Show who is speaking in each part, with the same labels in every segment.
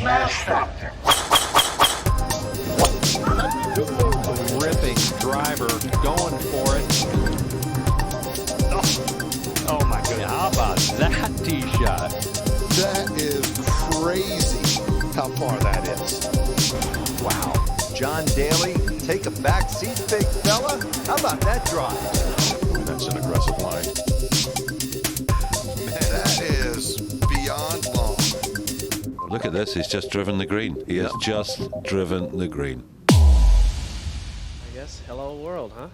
Speaker 1: Smash Factor.
Speaker 2: Ripping driver, going for it. Oh my goodness. How about that tee shot?
Speaker 3: That is crazy how far that is.
Speaker 4: Wow. John Daly, take a back seat, big fella. How about that drive?
Speaker 3: That's an aggressive line. Man, that is beyond long.
Speaker 5: Look at this, he's just driven the green. He has just driven the green.
Speaker 6: I guess hello world, huh?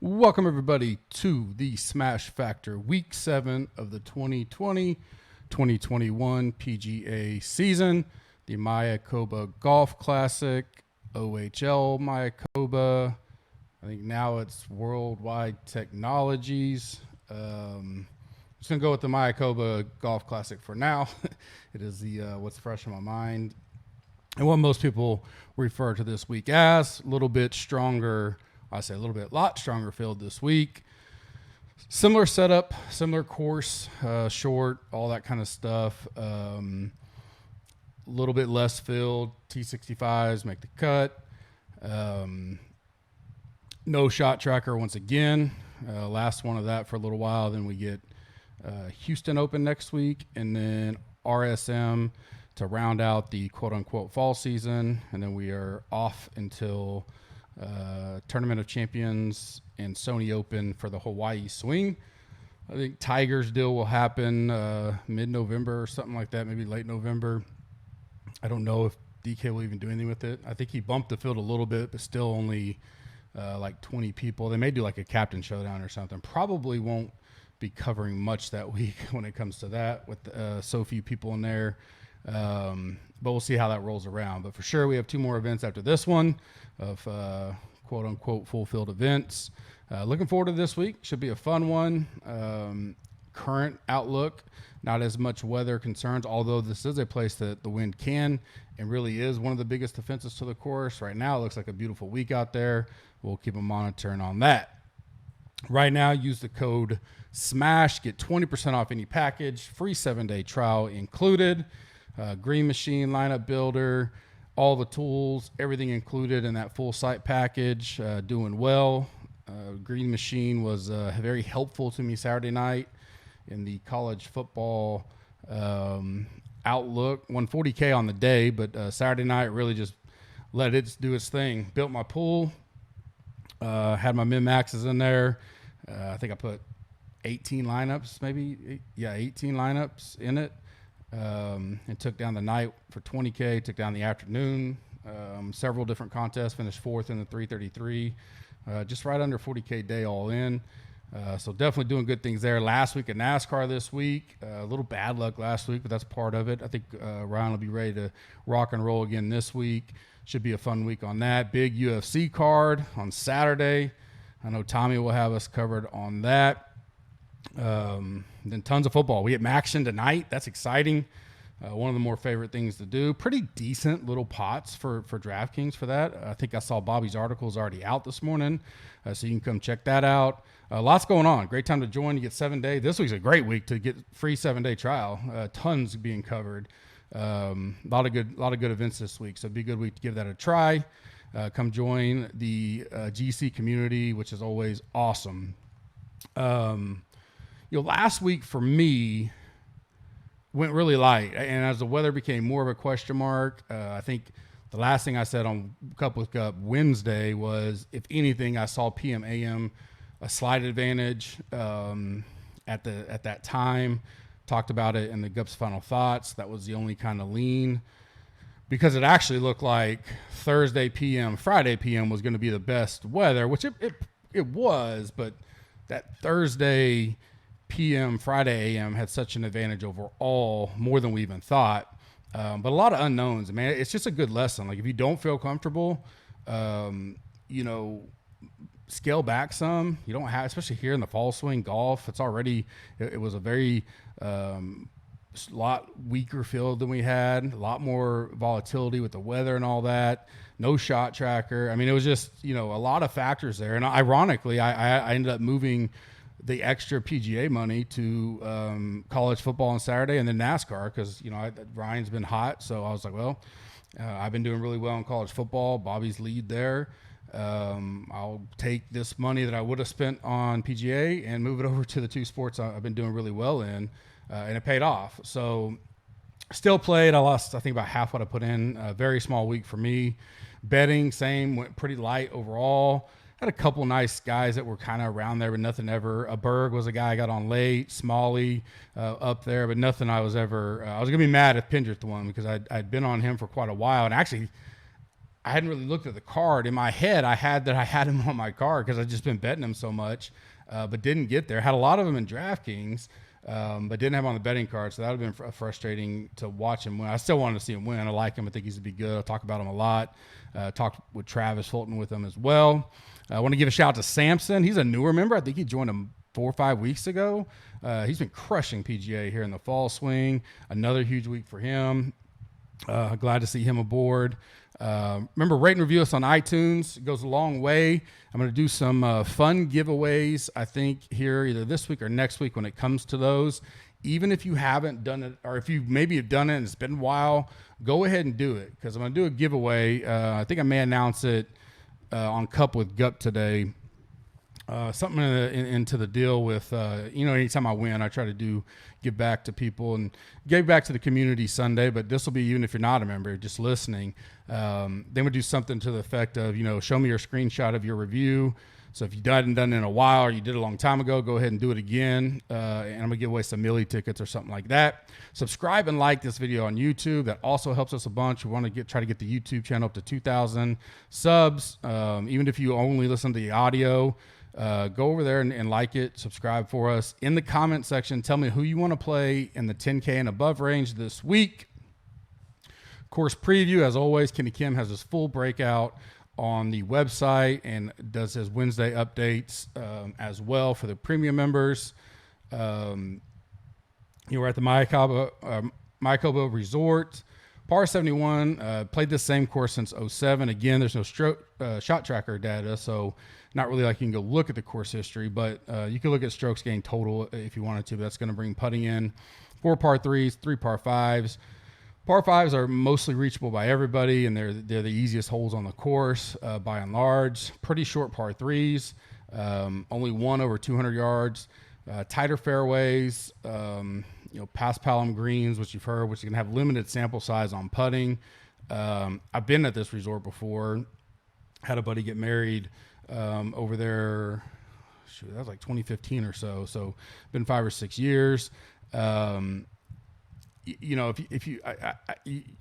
Speaker 7: Welcome everybody to the Smash Factor Week 7 of the 2020-2021 PGA season. The Mayakoba Golf Classic, OHL Mayakoba. I think now it's Worldwide Technologies. I'm just going to go with the Mayakoba Golf Classic for now. It is the what's fresh in my mind. And what most people refer to this week as, a little bit stronger, lot stronger field this week. Similar setup, similar course, short, all that kind of stuff. A little bit less field, T65s make the cut. No shot tracker once again. Last one of that for a little while. Then we get Houston Open next week, and then RSM to round out the quote-unquote fall season. And then we are off until Tournament of Champions and Sony Open for the Hawaii swing. I think Tiger's deal will happen mid-November or something like that, maybe late November. I don't know if DK will even do anything with it. I think he bumped the field a little bit, but still only like 20 people. They may do like a captain showdown or something. Probably won't be covering much that week when it comes to that with so few people in there. But we'll see how that rolls around. But for sure, we have 2 more events after this one of quote-unquote full field events. Looking forward to this week. Should be a fun one. Current outlook, not as much weather concerns, although this is a place that the wind can and really is one of the biggest defenses to the course. Right now, it looks like a beautiful week out there. We'll keep a monitoring on that. Right now, use the code SMASH, get 20% off any package, free 7-day trial included. Green Machine, lineup builder, all the tools, everything included in that full site package, doing well. Green Machine was very helpful to me Saturday night in the college football outlook. Won $40K on the day, but Saturday night really just let it do its thing. Built my pool, had my min-maxes in there. I think I put 18 lineups, maybe. 18 lineups in it. And took down the night for $20K, took down the afternoon, several different contests, finished 4th in the 333, just right under 40K day all in. So definitely doing good things there. Last week at NASCAR this week, a little bad luck last week, but that's part of it. I think Ryan will be ready to rock and roll again this week. Should be a fun week on that. Big UFC card on Saturday. I know Tommy will have us covered on that. Then tons of football. We get Maction tonight. That's exciting. One of the more favorite things to do. Pretty decent little pots for DraftKings for that. I think I saw Bobby's article is already out this morning, so you can come check that out. Lots going on. Great time to join. You get 7 days. This week's a great week to get free 7-day trial. Tons being covered. A lot of good events this week. So it'd be a good week to give that a try. Come join the GC community, which is always awesome. Last week for me went really light, and as the weather became more of a question mark, I think the last thing I said on Cup with Cup Wednesday was, if anything, I saw PM AM a slight advantage at that time. Talked about it in the Gup's final thoughts. That was the only kind of lean, because it actually looked like Thursday PM, Friday PM was going to be the best weather, which it was, but that Thursday PM, Friday AM had such an advantage overall, more than we even thought. But a lot of unknowns. Man, it's just a good lesson. Like, if you don't feel comfortable, scale back some. You don't have, especially here in the fall swing golf, it's already, it was a very lot weaker field than we had, a lot more volatility with the weather and all that. No shot tracker. I mean, it was just, a lot of factors there. And ironically, I ended up moving the extra PGA money to college football on Saturday and then NASCAR because, Ryan's been hot. So I was like, well, I've been doing really well in college football. Bobby's lead there. I'll take this money that I would have spent on PGA and move it over to the two sports I've been doing really well in, and it paid off. So still played. I lost, I think, about half what I put in. A very small week for me. Betting, same, went pretty light overall. Had a couple nice guys that were kind of around there, but nothing ever. A Berg was a guy I got on late. Smalley up there, but nothing I was ever. I was going to be mad if Pendrith won because I'd been on him for quite a while. And actually, I hadn't really looked at the card. In my head, I had him on my card because I'd just been betting him so much, but didn't get there. Had a lot of them in DraftKings, but didn't have on the betting card. So that would have been frustrating to watch him win. I still wanted to see him win. I like him. I think he's going to be good. I'll talk about him a lot. Talked with Travis Fulton with him as well. I want to give a shout out to Samson. He's a newer member. I think he joined him 4 or 5 weeks ago. He's been crushing PGA here in the fall swing. Another huge week for him. Glad to see him aboard. Remember, rate and review us on iTunes. It goes a long way. I'm going to do some fun giveaways, I think, here either this week or next week when it comes to those. Even if you haven't done it, or if you maybe have done it and it's been a while, go ahead and do it because I'm going to do a giveaway. I think I may announce it on Cup with Gup today. Something into the deal with, anytime I win, I try to give back to people and give back to the community Sunday, but this will be even if you're not a member, just listening. Then we'll do something to the effect of, show me your screenshot of your review. So if you hadn't done it in a while or you did it a long time ago, go ahead and do it again. And I'm going to give away some Millie tickets or something like that. Subscribe and like this video on YouTube. That also helps us a bunch. We want to try to get the YouTube channel up to 2,000 subs. Even if you only listen to the audio, go over there and like it, subscribe for us. In the comment section, tell me who you want to play in the 10K and above range this week. Course preview, as always, Kenny Kim has his full breakout on the website and does his Wednesday updates as well for the premium members. We're at the Mayakoba Resort. Par 71, played this same course since 07. Again, there's no shot tracker data, so not really like you can go look at the course history, but you can look at strokes gained total if you wanted to. But that's going to bring putting in 4 par 3s, 3 par 5s. Par 5s are mostly reachable by everybody, and they're the easiest holes on the course by and large. Pretty short par 3s, only one over 200 yards. Tighter fairways, past palm greens, which you've heard, which can have limited sample size on putting. I've been at this resort before. Had a buddy get married over there. Shoot, that was like 2015 or so. So been 5 or 6 years. If you I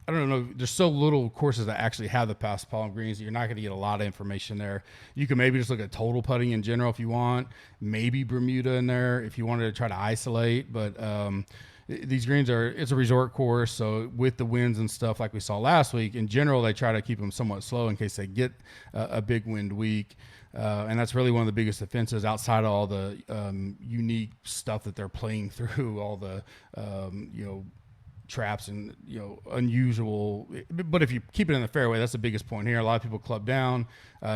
Speaker 7: don't know, there's so little courses that actually have the past palm greens that you're not going to get a lot of information there. You can maybe just look at total putting in general if you want, maybe Bermuda in there if you wanted to try to isolate, but these greens it's a resort course. So with the winds and stuff like we saw last week, in general, they try to keep them somewhat slow in case they get a big wind week. And that's really one of the biggest offenses outside of all the unique stuff that they're playing through, all the, traps and unusual, but if you keep it in the fairway, that's the biggest point here. A lot of people club down.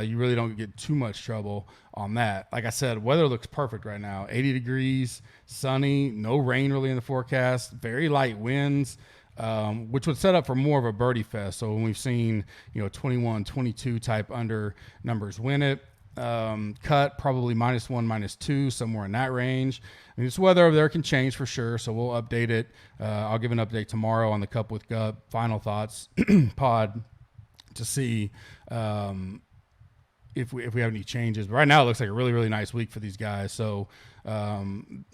Speaker 7: You really don't get too much trouble on that. Like I said, weather looks perfect right now. 80 degrees, sunny, no rain really in the forecast, very light winds, which would set up for more of a birdie fest. So when we've seen 21, 22 type under numbers win it, cut probably -1, -2, somewhere in that range. I mean, this weather over there can change for sure, so we'll update it. I'll give an update tomorrow on the Cup with Gup final thoughts pod to see if we have any changes. But right now it looks like a really, really nice week for these guys, so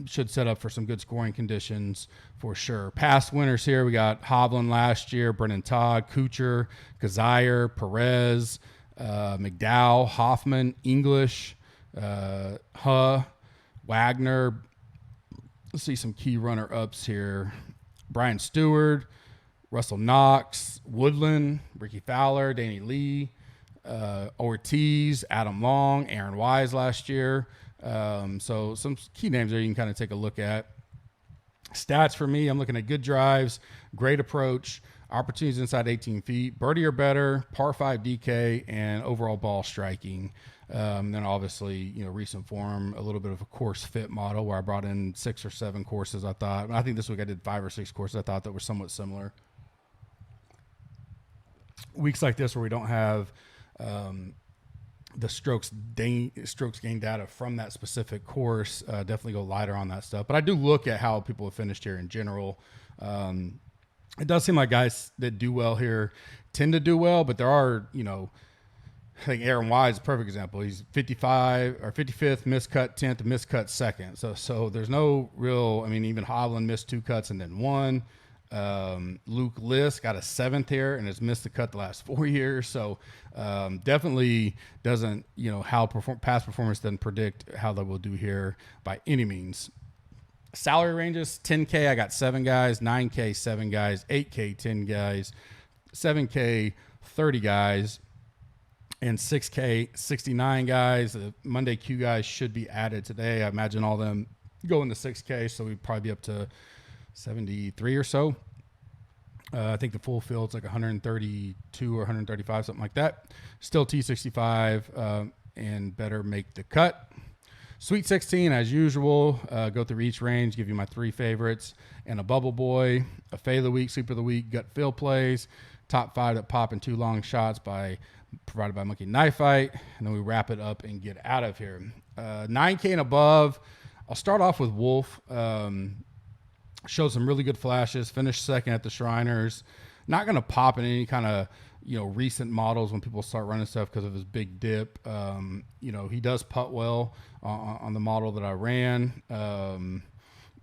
Speaker 7: should set up for some good scoring conditions for sure. Past winners here, we got Hovland last year, Brennan Todd, Kuchar, Kazire, Perez, McDowell, Hoffman, English, Wagner. Let's see some key runner-ups here. Brian Stewart, Russell Knox, Woodland, Ricky Fowler, Danny Lee, Ortiz, Adam Long, Aaron Wise last year. So some key names there you can kind of take a look at. Stats for me, I'm looking at good drives, great approach, opportunities inside 18 feet, birdie or better, par 5 DK, and overall ball striking. Then obviously, recent form, a little bit of a course fit model where I brought in 6 or 7 courses. I think this week I did 5 or 6 courses I thought that were somewhat similar. Weeks like this where we don't have the strokes gain data from that specific course, definitely go lighter on that stuff. But I do look at how people have finished here in general. It does seem like guys that do well here tend to do well, but there are, I think Aaron Wise is a perfect example. He's 55 or 55th, miscut 10th, miscut 2nd. So there's no real, even Hovland missed 2 cuts and then 1. Luke List got a 7th here and has missed the cut the last 4 years. So definitely doesn't, how past performance doesn't predict how they will do here by any means. Salary ranges, 10K, I got 7 guys, 9K, 7 guys, 8K, 10 guys, 7K, 30 guys, and 6K, 69 guys. The Monday Q guys should be added today. I imagine all of them go into 6K, so we'd probably be up to 73 or so. I think the full field's like 132 or 135, something like that. Still T65 and better make the cut. Sweet 16, as usual, go through each range, give you my 3 favorites, and a bubble boy, a fade of the week, sweep of the week, gut feel plays, top 5 that pop in 2 long shots provided by Monkey Knife Fight, and then we wrap it up and get out of here. 9K and above, I'll start off with Wolf. Showed some really good flashes, finished 2nd at the Shriners. Not going to pop in any kind of, recent models when people start running stuff because of his big dip. He does putt well on the model that I ran.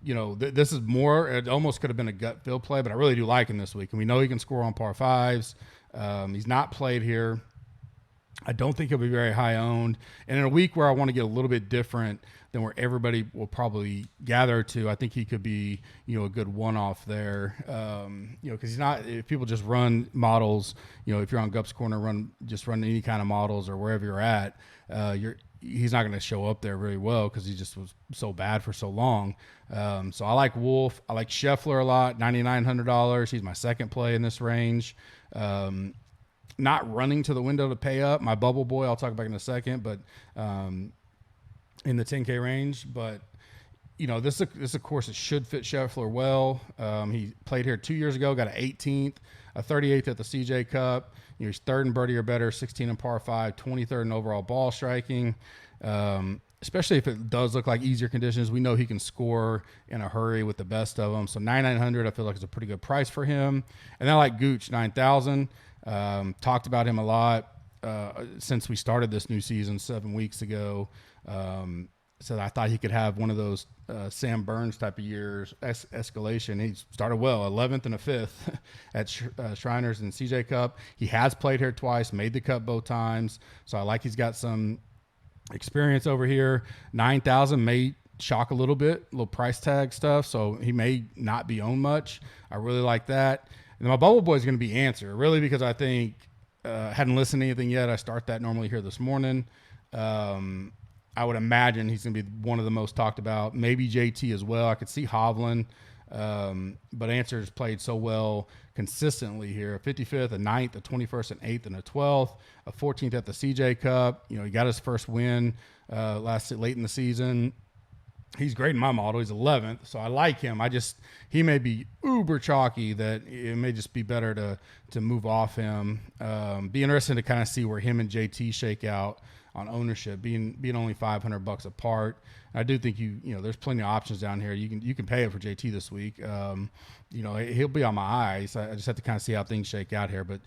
Speaker 7: This is more, it almost could have been a gut feel play, but I really do like him this week. And we know he can score on par 5s. He's not played here. I don't think he'll be very high owned. And in a week where I want to get a little bit different than where everybody will probably gather to, I think he could be, a good one-off there. Because he's not, if people just run models, if you're on Gup's Corner, run any kind of models or wherever you're at, he's not going to show up there very well because he just was so bad for so long. So I like Wolf. I like Scheffler a lot, $9,900. He's my 2nd play in this range. Not running to the window to pay up. My bubble boy, I'll talk about in a second, but in the 10K range. But, this is a course that should fit Scheffler well. He played here 2 years ago, got an 18th, a 38th at the CJ Cup. He's 3rd in birdie or better, 16 in par 5, 23rd in overall ball striking. Especially if it does look like easier conditions, we know he can score in a hurry with the best of them. So 9,900, I feel like is a pretty good price for him. And I like Gooch, 9,000. Talked about him a lot since we started this new season 7 weeks ago. So I thought he could have one of those Sam Burns type of years, escalation. He started well, 11th and a 5th at Shriners and CJ Cup. He has played here twice, made the cut both times. So I like he's got some experience over here. 9,000 may shock a little price tag stuff. So he may not be owned much. I really like that. And my bubble boy is going to be Answer, really, because I think hadn't listened to anything yet. I start that normally here this morning. I would imagine he's going to be one of the most talked about. Maybe JT as well. I could see Hovland, but Answer's played so well consistently here. A 55th, a 9th, a 21st, an 8th, and a 12th. A 14th at the CJ Cup. He got his first win late in the season. He's great in my model. He's 11th, so I like him. He may be uber chalky that it may just be better to move off him. Be interesting to kind of see where him and JT shake out on ownership, being only $500 apart. I do think there's plenty of options down here. You can pay it for JT this week. He'll be on my eyes. I just have to kind of see how things shake out here. But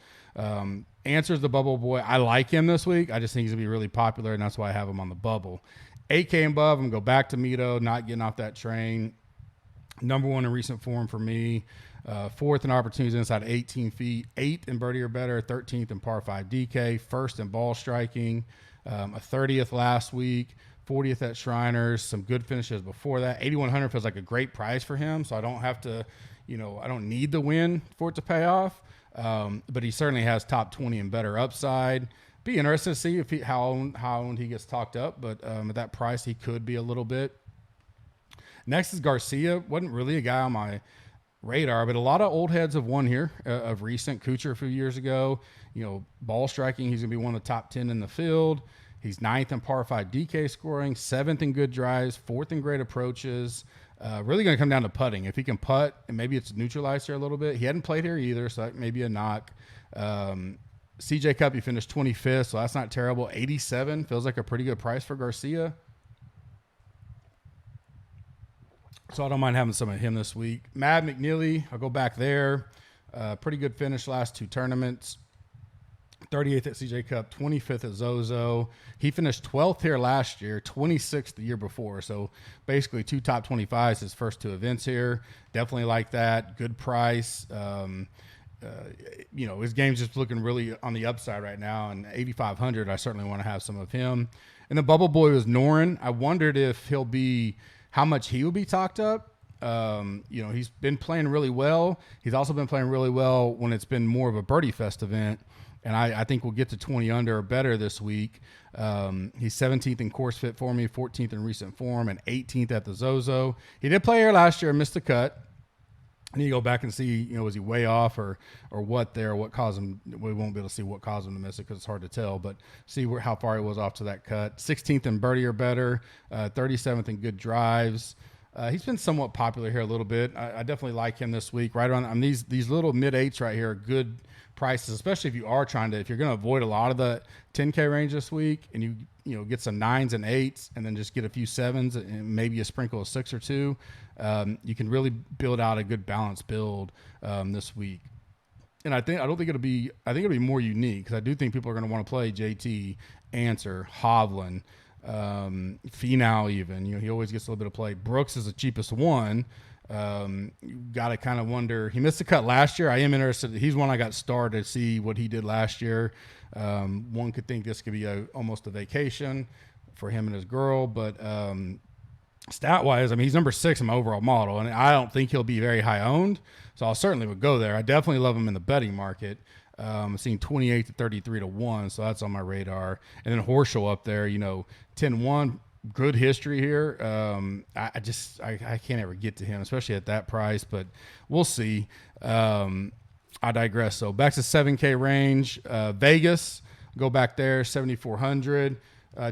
Speaker 7: Answer's the bubble boy. I like him this week. I just think he's gonna be really popular, and that's why I have him on the bubble. 8K and above, I'm going to go back to Mito, not getting off that train. Number 1 in recent form for me. 4th in opportunities inside 18 feet. 8th in birdie or better. 13th in par 5 DK. 1st in ball striking. A 30th last week. 40th at Shriners. Some good finishes before that. 8,100 feels like a great price for him, so I don't have to, I don't need the win for it to pay off. But he certainly has top 20 and better upside. Be interested to see how he gets talked up, but at that price, he could be a little bit. Next is Garcia. Wasn't really a guy on my radar, but a lot of old heads have won here of recent. Kuchar a few years ago. Ball striking, he's going to be one of the top 10 in the field. He's 9th in par 5 DK scoring, 7th in good drives, 4th in great approaches. Really going to come down to putting. If he can putt, and maybe it's neutralized here a little bit. He hadn't played here either, so that may be a knock. CJ Cup, he finished 25th, so that's not terrible. 87 feels like a pretty good price for Garcia. So I don't mind having some of him this week. Matt McNeely, I'll go back there. Pretty good finish last 2 tournaments. 38th at CJ Cup, 25th at Zozo. He finished 12th here last year, 26th the year before. So basically 2 top 25s his first 2 events here. Definitely like that. Good price. His game's just looking really on the upside right now. And 8,500, I certainly want to have some of him. And the bubble boy was Noren. I wondered if how much he will be talked up. He's been playing really well. He's also been playing really well when it's been more of a birdie fest event. And I think we'll get to 20 under or better this week. He's 17th in course fit for me, 14th in recent form, and 18th at the Zozo. He did play here last year and missed the cut. I need to go back and see, was he way off or what there, what caused him. We won't be able to see what caused him to miss it because it's hard to tell, but see how far he was off to that cut. 16th in birdie or better, 37th in good drives. He's been somewhat popular here a little bit. I definitely like him this week. Right on these little mid-8s right here are good prices, especially if you're going to avoid a lot of the 10K range this week and you get some 9s and 8s and then just get a few 7s and maybe a sprinkle of 6 or 2. You can really build out a good balanced build this week. And I think it'll be more unique because I do think people are going to want to play JT, Answer, Hovland, Finau even. He always gets a little bit of play. Brooks is the cheapest one. You got to kind of wonder. He missed the cut last year. I am interested. He's one I got started to see what he did last year. One could think this could be almost a vacation for him and his girl, but stat-wise, he's number 6 in my overall model, and I don't think he'll be very high owned, so I'll certainly would go there. I definitely love him in the betting market. I'm seeing 28 to 33 to 1, so that's on my radar. And then Horschel up there, 10-1. Good history here. I can't ever get to him, especially at that price, but we'll see. I digress. So back to 7K range. Vegas, go back there, 7,400.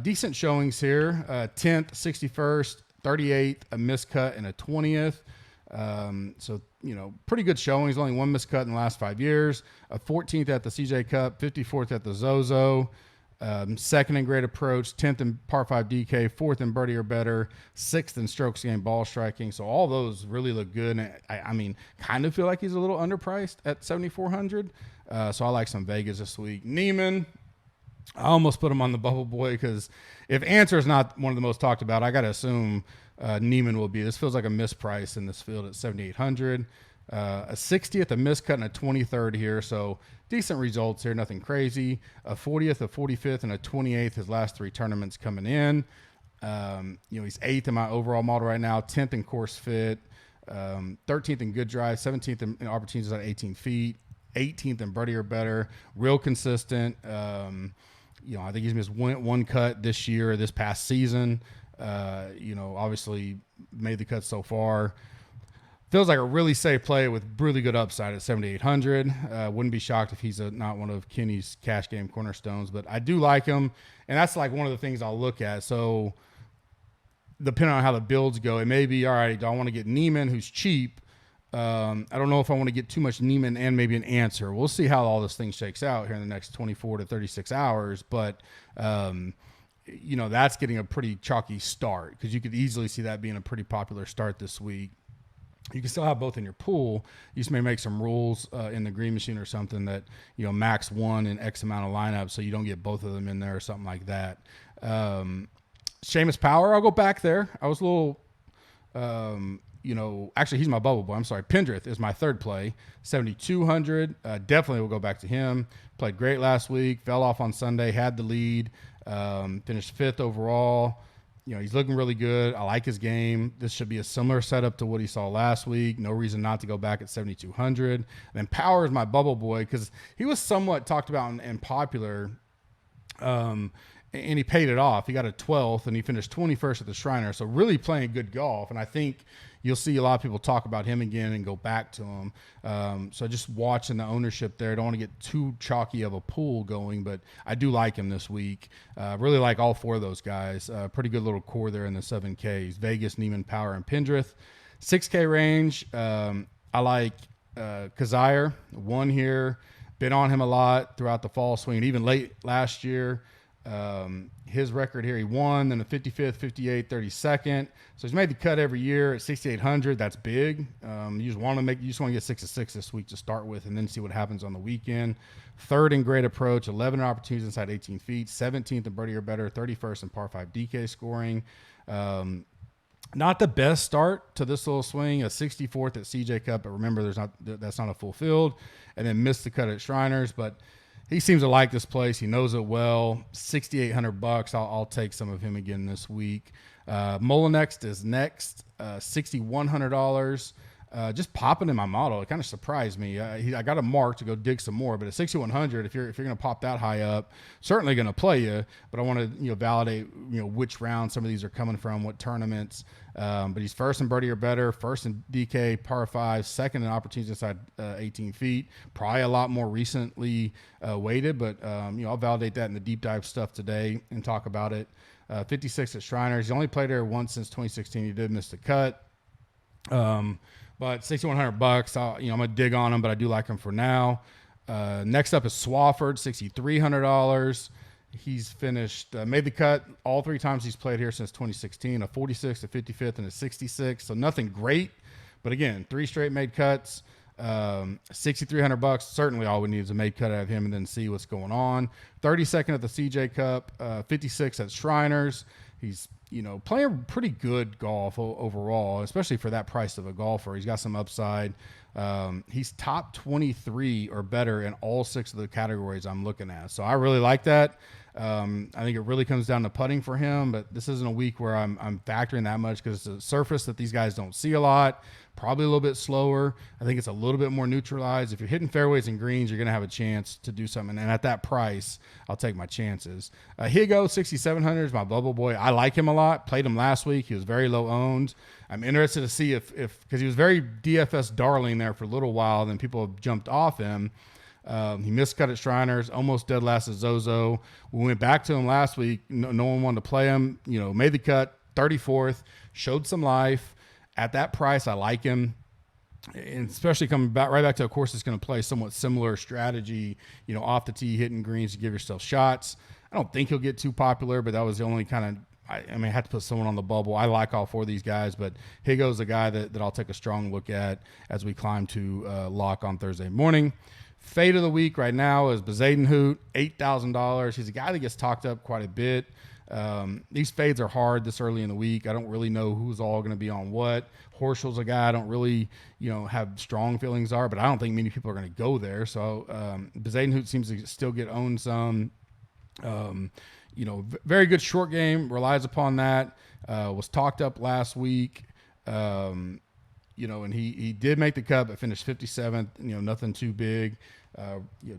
Speaker 7: Decent showings here. 10th, 61st, 38th, a miscut, and a 20th. So, pretty good showings. Only 1 miscut in the last 5 years. 14th at the CJ Cup, 54th at the Zozo. 2nd in great approach, 10th in par 5 DK, 4th in birdie or better, 6th in strokes gained ball striking. So all those really look good. And I kind of feel like he's a little underpriced at 7,400. So I like some Vegas this week. Neiman, I almost put him on the bubble boy because if Answer is not one of the most talked about, I got to assume Neiman will be. This feels like a misprice in this field at 7,800. A 60th, a miscut, and a 23rd here. So decent results here, nothing crazy. A 40th, a 45th, and a 28th his last 3 tournaments coming in. He's 8th in my overall model right now, 10th in course fit, 13th in good drive, 17th in opportunities at 18 feet, 18th in birdie or better. Real consistent. I think he's missed one cut this past season. Obviously made the cut so far. Feels like a really safe play with really good upside at 7,800. Wouldn't be shocked if he's not one of Kenny's cash game cornerstones, but I do like him, and that's like one of the things I'll look at. So depending on how the builds go, it may be, all right, do I want to get Neiman, who's cheap? I don't know if I want to get too much Neiman and maybe an Answer. We'll see how all this thing shakes out here in the next 24 to 36 hours, but that's getting a pretty chalky start because you could easily see that being a pretty popular start this week. You can still have both in your pool. You just may make some rules in the green machine or something that, max 1 in X amount of lineups so you don't get both of them in there or something like that. Seamus Power, I'll go back there. I was a little, actually he's my bubble boy. I'm sorry. Pendrith is my 3rd play, 7,200. Definitely will go back to him. Played great last week, fell off on Sunday, had the lead, finished 5th overall. He's looking really good. I like his game. This should be a similar setup to what he saw last week. No reason not to go back at 7,200. And then Power is my bubble boy because he was somewhat talked about and popular and he paid it off. He got a 12th, and he finished 21st at the Shriner. So really playing good golf, and I think you'll see a lot of people talk about him again and go back to him. So just watching the ownership there. Don't want to get too chalky of a pool going, but I do like him this week. Really like all 4 of those guys. Pretty good little core there in the 7Ks. Vegas, Neiman, Power, and Pendrith. 6K range, I like Kazire, won here. Been on him a lot throughout the fall swing, and even late last year. His record here, he won, then the 55th, 58th, 32nd. So he's made the cut every year at 6,800. That's big. You just want to get 6 of 6 this week to start with, and then see what happens on the weekend. 3rd in great approach, 11 opportunities inside 18 feet, 17th in birdie or better, 31st in par 5 DK scoring. Not the best start to this little swing, a 64th at CJ Cup, but remember that's not a full field, and then missed the cut at Shriners, but he seems to like this place. He knows it well. $6,800. I'll take some of him again this week. Molinex is next, $6,100. Just popping in my model. It kind of surprised me. I got a mark to go dig some more, but at 6,100, if you're going to pop that high up, certainly going to play you. But I want to validate which round some of these are coming from, what tournaments. But he's 1st in birdie or better, 1st in DK par 5, 2nd in opportunities inside 18 feet. Probably a lot more recently weighted, but I'll validate that in the deep dive stuff today and talk about it. 56 at Shriners. He only played there once since 2016. He did miss the cut. But $6,100, I'm going to dig on him, but I do like him for now. Next up is Swafford, $6,300. He's finished, made the cut all 3 times he's played here since 2016, a 46th, a 55th, and a 66. So nothing great, but again, 3 straight made cuts, $6,300. Certainly all we need is a made cut out of him and then see what's going on. 32nd at the CJ Cup, 56 at Shriners. He's playing pretty good golf overall, especially for that price of a golfer. He's got some upside. He's top 23 or better in all 6 of the categories I'm looking at. So I really like that. I think it really comes down to putting for him, but this isn't a week where I'm factoring that much because it's a surface that these guys don't see a lot, probably a little bit slower. I think it's a little bit more neutralized. If you're hitting fairways and greens, you're going to have a chance to do something. And at that price, I'll take my chances. Higo, 6,700 is my bubble boy. I like him a lot. Played him last week. He was very low owned. I'm interested to see if because he was very DFS darling there for a little while, then people have jumped off him. He missed cut at Shriners, almost dead last at Zozo. We went back to him last week. No one wanted to play him. Made the cut, 34th, showed some life. At that price, I like him. And especially coming back right back to a course that's going to play somewhat similar strategy, off the tee, hitting greens to give yourself shots. I don't think he'll get too popular, but that was the only kind of, I had to put someone on the bubble. I like all 4 of these guys, but Higo's a guy that I'll take a strong look at as we climb to lock on Thursday morning. Fade of the week right now is Bezadenhout, $8,000. He's a guy that gets talked up quite a bit. These fades are hard this early in the week. I don't really know who's all going to be on what. Horschel's a guy I don't really, have strong feelings are, but I don't think many people are going to go there. So Bezadenhout seems to still get owned some. Very good short game, relies upon that. Was talked up last week. And he did make the cut, but finished 57th, nothing too big.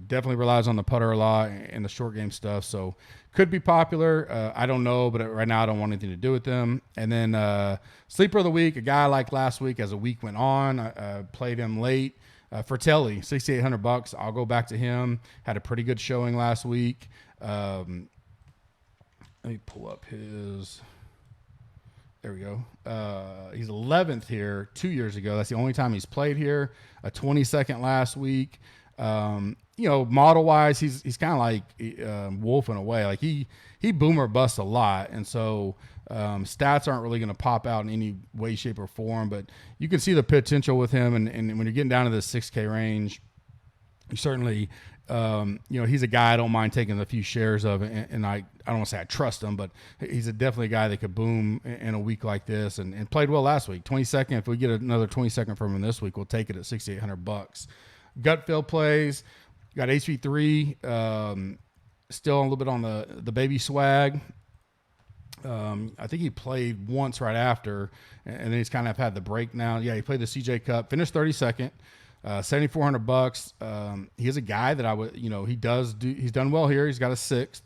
Speaker 7: Definitely relies on the putter a lot and the short game stuff. So could be popular. I don't know, but right now I don't want anything to do with them. And then sleeper of the week, a guy I liked last week as the week went on. I played him late. Fratelli, $6,800. I'll go back to him. Had a pretty good showing last week. Let me pull up his... There we go. He's 11th here 2 years ago. That's the only time he's played here. A 22nd last week. Model-wise, he's kind of like Wolf in a way. Like he boom or bust a lot, and so stats aren't really going to pop out in any way, shape, or form. But you can see the potential with him, and when you're getting down to the 6K range, you certainly he's a guy I don't mind taking a few shares of, and I don't want to say I trust him, but he's definitely a guy that could boom in a week like this, and played well last week. 22nd. If we get another 22nd from him this week, we'll take it at $6,800. Gut fill plays. Got HV3. Still a little bit on the baby swag. I think he played once right after, and then he's kind of had the break now. Yeah, he played the CJ Cup, finished 32nd. $7,400. He is a guy that I would, he's done well here. He's got a 6th.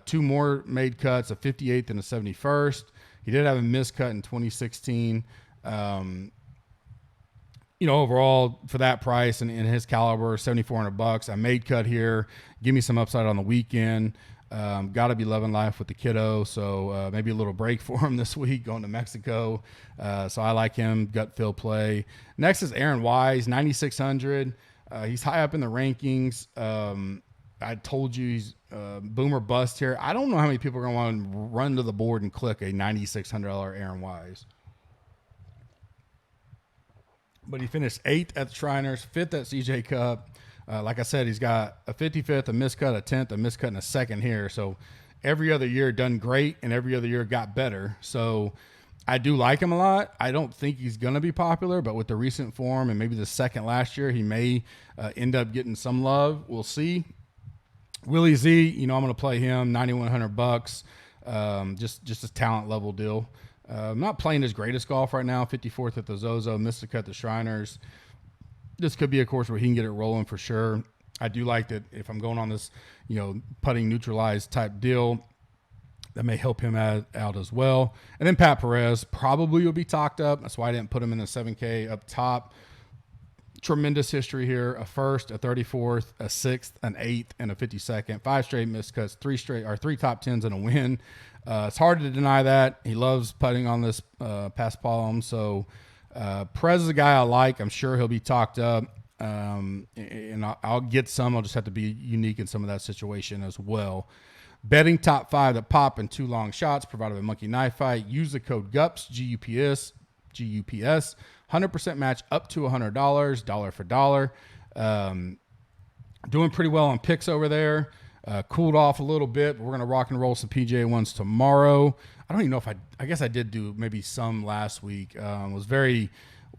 Speaker 7: 2 more made cuts, a 58th and a 71st. He did have a miscut in 2016. Overall for that price and his caliber, $7,400. I made cut here. Give me some upside on the weekend. Got to be loving life with the kiddo. So maybe a little break for him this week going to Mexico. So I like him, gut feel play. Next is Aaron Wise, 9,600. He's high up in the rankings. I told you he's boomer bust here. I don't know how many people are going to want to run to the board and click a $9,600 Aaron Wise. But he finished 8th at the Shriners, 5th at CJ Cup. Like I said, he's got a 55th, a miscut, a 10th, a miscut, and a 2nd here. So every other year done great, and every other year got better. So I do like him a lot. I don't think he's going to be popular, but with the recent form and maybe the 2nd last year, he may end up getting some love. We'll see. Willie Z, I'm going to play him, $9,100. Just a talent level deal. I'm not playing his greatest golf right now. 54th at the Zozo, missed the cut the Shriners. This could be a course where he can get it rolling for sure. I do like that if I'm going on this, putting neutralized type deal, that may help him out as well. And then Pat Perez probably will be talked up. That's why I didn't put him in the 7K up top. Tremendous history here. A 1st, a 34th, a 6th, an 8th, and a 52nd. 5 straight miscuts, 3 top 10s and a win. It's hard to deny that. He loves putting on this past palm. So Perez is a guy I like. I'm sure he'll be talked up. And I'll get some. I'll just have to be unique in some of that situation as well. Betting top 5 that pop in 2 long shots provided by Monkey Knife Fight. Use the code GUPS, GUPS. 100% match up to $100, dollar for dollar. Doing pretty well on picks over there. Cooled off a little bit, but we're going to rock and roll some PGA ones tomorrow. I don't even know if I guess I did do maybe some last week. Was very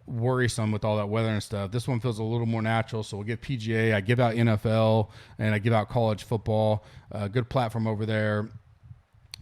Speaker 7: worrisome with all that weather and stuff. This one feels a little more natural, so we'll get PGA. I give out NFL, and I give out college football. Good platform over there.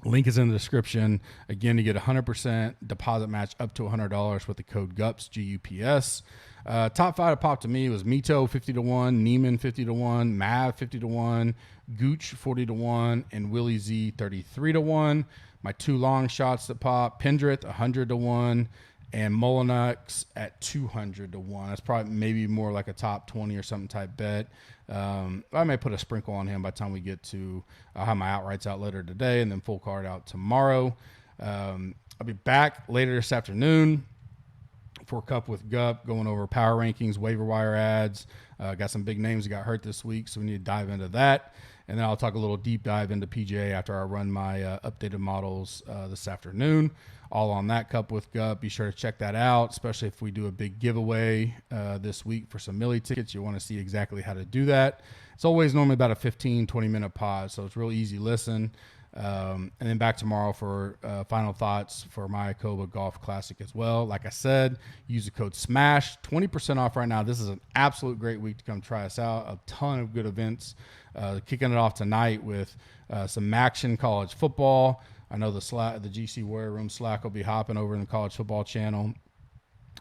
Speaker 7: Link is in the description. Again, to get 100% deposit match up to $100 with the code GUPS, GUPS. Top 5 that popped to me was Mito 50-1, Neiman 50-1, Mav 50-1, Gooch 40-1, and Willie Z 33-1. My 2 long shots that popped, Pendrith 100-1, and Molinax at 200-1. That's probably maybe more like a top 20 or something type bet. I may put a sprinkle on him by the time we get to have my outrights out later today and then full card out tomorrow. I'll be back later this afternoon for Cup with Gup, going over power rankings, waiver wire ads. Got some big names that got hurt this week, so we need to dive into that. And then I'll talk a little deep dive into PGA after I run my updated models this afternoon. All on that Cup with Gup. Be sure to check that out, especially if we do a big giveaway this week for some Millie tickets. You want to see exactly how to do that. It's always normally about a 15, 20-minute pod, so it's real easy listen. And then back tomorrow for final thoughts for Mayakoba Golf Classic as well. Like I said, use the code SMASH, 20% off right now. This is an absolute great week to come try us out. A ton of good events. Kicking it off tonight with some action college football. I know the GC Warrior Room Slack will be hopping over in the college football channel.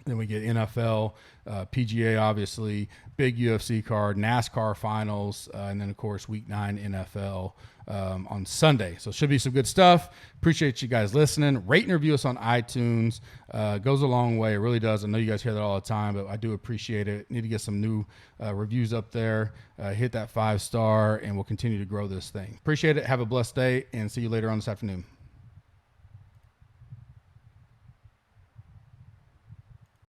Speaker 7: Then we get NFL, PGA, obviously, big UFC card, NASCAR finals, and then, of course, Week 9 NFL on Sunday. So it should be some good stuff. Appreciate you guys listening. Rate and review us on iTunes. Goes a long way. It really does. I know you guys hear that all the time, but I do appreciate it. Need to get some new reviews up there. Hit that 5-star, and we'll continue to grow this thing. Appreciate it. Have a blessed day, and see you later on this afternoon.